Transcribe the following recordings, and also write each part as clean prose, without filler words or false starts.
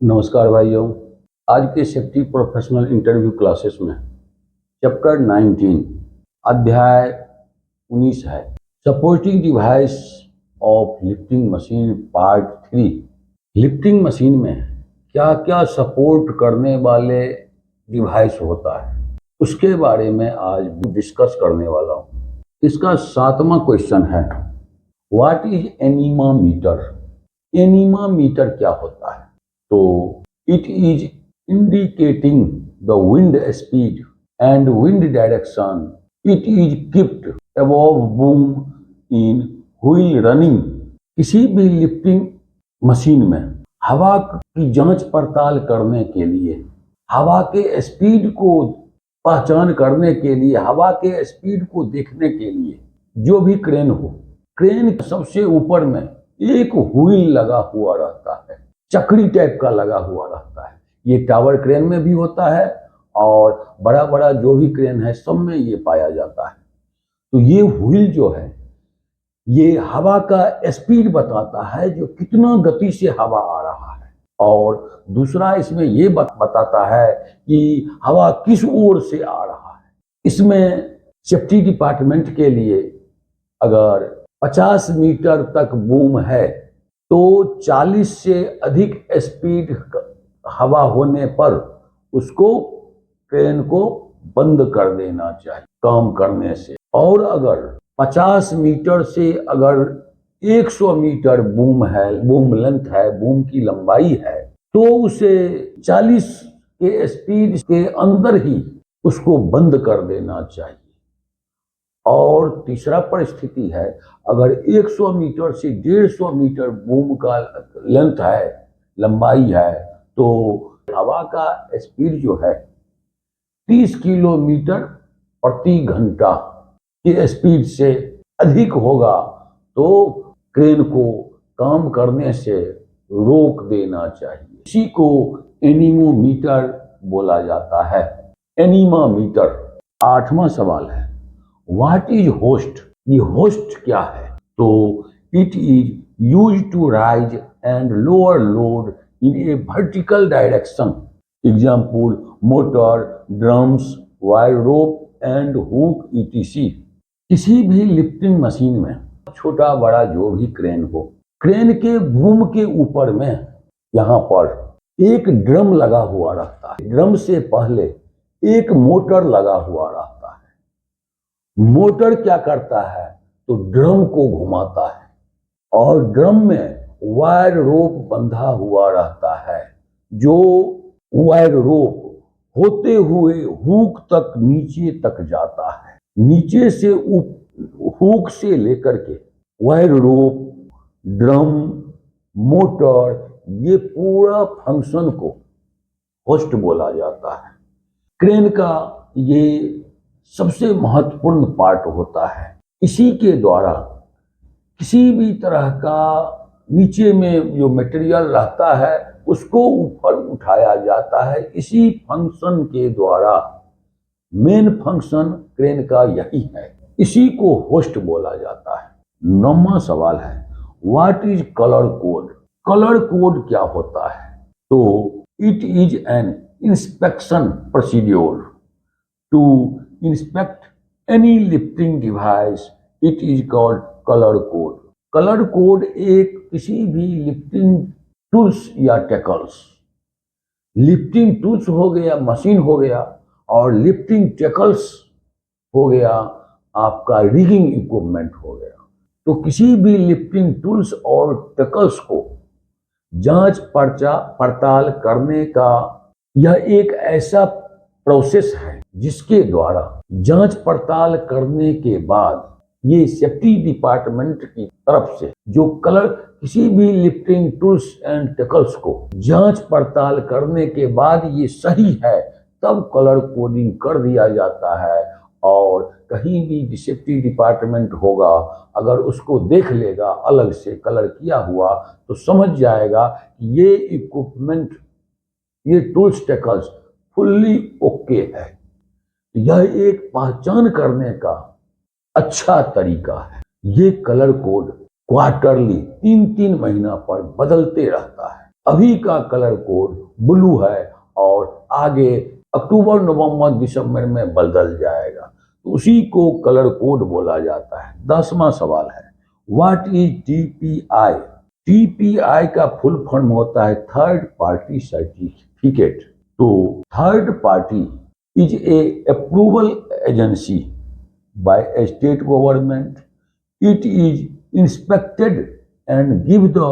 नमस्कार भाइयों। आज के सेफ्टी प्रोफेशनल इंटरव्यू क्लासेस में चैप्टर 19 अध्याय 19 है supporting device of lifting machine part 3। Lifting machine में क्या क्या सपोर्ट करने वाले डिवाइस होता है उसके बारे में आज डिस्कस करने वाला हूँ। इसका 7वां क्वेश्चन है, व्हाट इज एनीमोमीटर। एनीमोमीटर क्या होता है? तो it is indicating the wind speed and wind direction. It is kept above boom in wheel running. किसी भी लिफ्टिंग मशीन में हवा की जांच पड़ताल करने के लिए, हवा के स्पीड को पहचान करने के लिए, हवा के स्पीड को देखने के लिए जो भी क्रेन हो, क्रेन सबसे ऊपर में एक व्हील लगा हुआ रहता है, चक्री टाइप का लगा हुआ रहता है। ये टावर क्रेन में भी होता है और बड़ा बड़ा जो भी क्रेन है सब में ये पाया जाता है। तो ये व्हील जो है ये हवा का स्पीड बताता है, जो कितना गति से हवा आ रहा है, और दूसरा इसमें ये बताता है कि हवा किस ओर से आ रहा है। इसमें सेफ्टी डिपार्टमेंट के लिए अगर 50 मीटर तक बूम है तो 40 से अधिक स्पीड हवा होने पर उसको ट्रेन को बंद कर देना चाहिए काम करने से। और अगर 50 मीटर से अगर 100 मीटर बूम है, बूम लेंथ है, बूम की लंबाई है, तो उसे 40 के स्पीड के अंदर ही उसको बंद कर देना चाहिए। और तीसरा परिस्थिति है, अगर 100 मीटर से 150 मीटर बूम का लेंथ है, लंबाई है, तो हवा का स्पीड जो है 30 किलोमीटर प्रति घंटा की स्पीड से अधिक होगा तो क्रेन को काम करने से रोक देना चाहिए। इसी को एनीमोमीटर बोला जाता है। एनीमोमीटर। 8वां सवाल है, व्हाट इज होस्ट। ये होस्ट क्या है? तो it is use to raise and lower load in a vertical direction. Example motor, drums, wire rope and hook etc. किसी भी लिफ्टिंग मशीन में छोटा बड़ा जो भी क्रेन हो, क्रेन के बूम के ऊपर में यहाँ पर एक ड्रम लगा हुआ रहता है। ड्रम से पहले एक मोटर लगा हुआ रहता है। मोटर क्या करता है? तो ड्रम को घुमाता है और ड्रम में वायर रोप बंधा हुआ रहता है, जो वायर रोप होते हुए हुक तक नीचे तक जाता है। नीचे से हुक से लेकर के वायर रोप, ड्रम, मोटर, ये पूरा फंक्शन को होस्ट बोला जाता है। क्रेन का ये सबसे महत्वपूर्ण पार्ट होता है। इसी के द्वारा किसी भी तरह का नीचे में जो मटेरियल रहता है उसको ऊपर उठाया जाता है। इसी फंक्शन के द्वारा मेन फंक्शन क्रेन का यही है, इसी को होस्ट बोला जाता है। 9वां सवाल है, what is colour code. Colour code क्या होता है? तो it is an inspection procedure to inspect any lifting device. It is called colour code. Colour code एक किसी भी लिफ्टिंग टूल्स या टेकल्स, लिफ्टिंग टूल्स हो गया, मशीन हो गया, और लिफ्टिंग टेकल्स हो गया, आपका रिगिंग इक्विपमेंट हो गया। तो किसी भी लिफ्टिंग टूल्स और टेकल्स को जांच पड़ताल करने का यह एक ऐसा प्रोसेस है जिसके द्वारा जांच पड़ताल करने के बाद ये सेफ्टी डिपार्टमेंट की तरफ से जो कलर किसी भी लिफ्टिंग टूल्स एंड टेकल्स को जांच पड़ताल करने के बाद ये सही है तब कलर कोडिंग कर दिया जाता है। और कहीं भी सेफ्टी डिपार्टमेंट होगा, अगर उसको देख लेगा अलग से कलर किया हुआ तो समझ जाएगा कि ये इक्विपमेंट, ये टूल्स टेकल्स फुल्ली ओके है। यह एक पहचान करने का अच्छा तरीका है। ये कलर कोड क्वार्टरली 3-3 महीना पर बदलते रहता है। अभी का कलर कोड ब्लू है और आगे अक्टूबर नवंबर दिसंबर में बदल जाएगा, तो उसी को कलर कोड बोला जाता है। 10वां सवाल है, व्हाट इज टीपीआई? टीपीआई का फुल फॉर्म होता है थर्ड पार्टी सर्टिफिकेट। तो third party is a approval agency by a state government. It is inspected and give the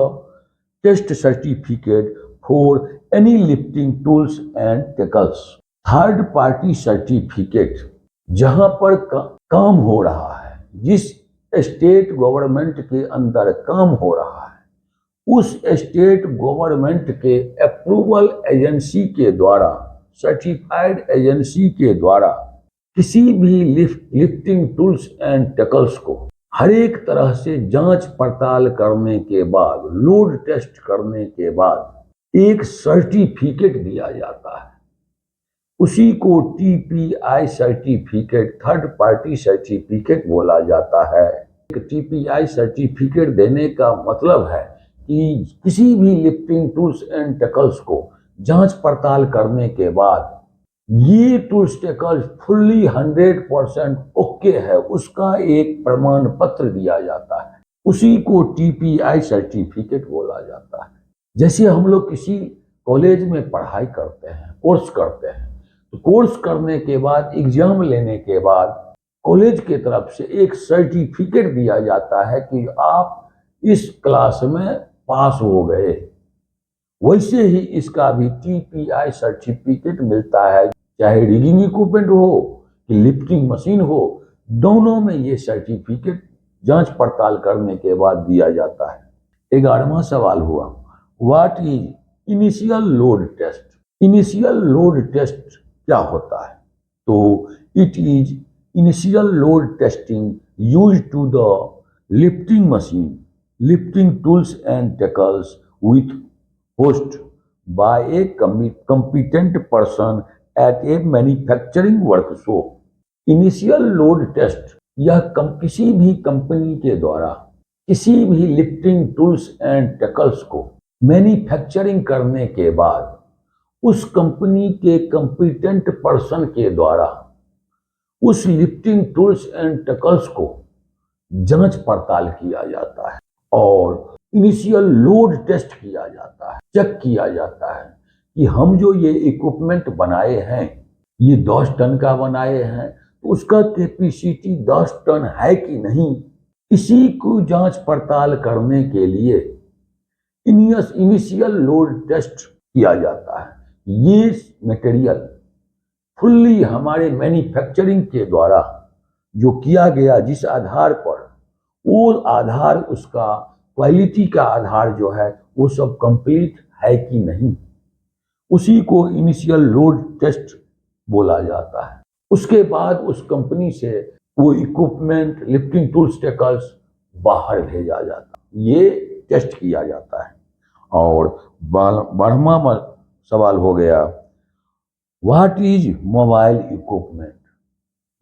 test certificate for any lifting tools and tackles. Third party certificate जहां पर काम हो रहा है, जिस स्टेट गवर्नमेंट के अंदर काम हो रहा है, उस स्टेट गवर्नमेंट के अप्रूवल एजेंसी के द्वारा, सर्टिफाइड एजेंसी के द्वारा किसी भी लिफ्टिंग टूल्स एंड टेकल्स को हर एक तरह से जांच पड़ताल करने के बाद, लोड टेस्ट करने के बाद एक सर्टिफिकेट दिया जाता है। उसी को TPI certificate, third party certificate बोला जाता है। टीपीआई सर्टिफिकेट देने का मतलब है कि किसी भी लिफ्टिंग टूल्स एंड टेकल्स को जांच पड़ताल करने के बाद ये टूल्स टेकल्स फुल्ली 100% ओके है, उसका एक प्रमाण पत्र दिया जाता है। उसी को टीपीआई सर्टिफिकेट बोला जाता है। जैसे हम लोग किसी कॉलेज में पढ़ाई करते हैं, कोर्स करते हैं, तो कोर्स करने के बाद, एग्जाम लेने के बाद कॉलेज के तरफ से एक सर्टिफिकेट दिया जाता है कि आप इस क्लास में पास हो गए। वैसे ही इसका भी टीपीआई सर्टिफिकेट मिलता है, चाहे रिगिंग इक्विपमेंट हो कि लिफ्टिंग मशीन हो, दोनों में ये सर्टिफिकेट जांच पड़ताल करने के बाद दिया जाता है। 11वां सवाल हुआ, what is initial load test? Initial load test क्या होता है? तो it is initial load testing used to the lifting machine, lifting tools and tackles with host by a competent person at a manufacturing workshop. Initial load test यह किसी भी company के द्वारा किसी भी लिफ्टिंग टूल्स एंड टेकल्स को manufacturing करने के बाद उस कंपनी के कंपिटेंट पर्सन के द्वारा उस लिफ्टिंग टूल्स एंड टेकल्स को जांच पड़ताल किया जाता है और इनिशियल लोड टेस्ट किया जाता है, चेक किया जाता है कि हम जो ये इक्विपमेंट बनाए हैं, ये 10 टन का बनाए हैं, तो उसका कैपेसिटी 10 टन है कि नहीं। इसी को जांच पड़ताल करने के लिए इनिशियल लोड टेस्ट किया जाता है। ये मटेरियल फुल्ली हमारे मैन्युफैक्चरिंग के द्वारा जो किया गया, जिस आधार पर, वो आधार, उसका क्वालिटी का आधार जो है वो सब कंप्लीट है कि नहीं, उसी को इनिशियल लोड टेस्ट बोला जाता है। उसके बाद उस कंपनी से वो इक्विपमेंट, लिफ्टिंग टूल्स, टेकल्स बाहर भेजा जाता है, ये टेस्ट किया जाता है। और 12वां सवाल हो गया, what is mobile equipment?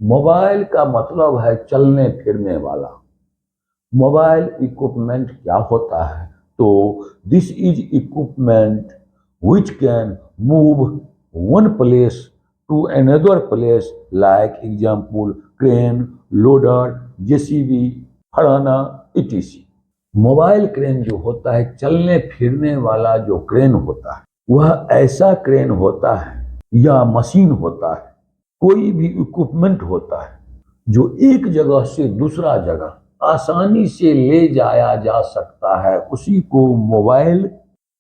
Mobile का मतलब है चलने फिरने वाला। मोबाइल इक्विपमेंट क्या होता है? तो this is equipment which can move one place to another place, like example crane, loader, JCB, फलाना etc. मोबाइल क्रेन जो होता है, चलने फिरने वाला जो क्रेन होता है, वह ऐसा क्रेन होता है या मशीन होता है, कोई भी इक्विपमेंट होता है जो एक जगह से दूसरा जगह आसानी से ले जाया जा सकता है, उसी को मोबाइल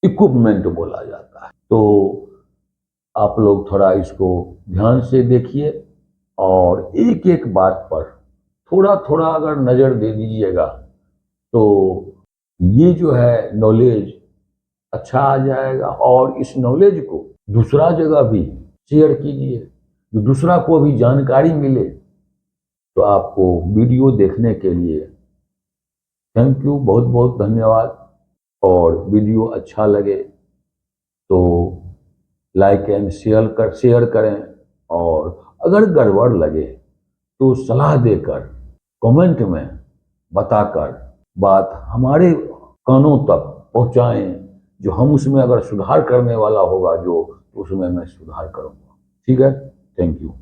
इक्विपमेंट बोला जाता है। तो आप लोग थोड़ा इसको ध्यान से देखिए और एक एक बात पर थोड़ा थोड़ा अगर नज़र दे दीजिएगा तो ये जो है नॉलेज अच्छा आ जाएगा। और इस नॉलेज को दूसरा जगह भी शेयर कीजिए, जो दूसरा को भी जानकारी मिले। तो आपको वीडियो देखने के लिए थैंक यू, बहुत बहुत धन्यवाद। और वीडियो अच्छा लगे तो लाइक एंड शेयर करें, और अगर गड़बड़ लगे तो सलाह देकर, कमेंट में बताकर बात हमारे कानों तक पहुंचाएं, जो हम उसमें अगर सुधार करने वाला होगा जो, तो उसमें मैं सुधार करूँगा। ठीक है, थैंक यू।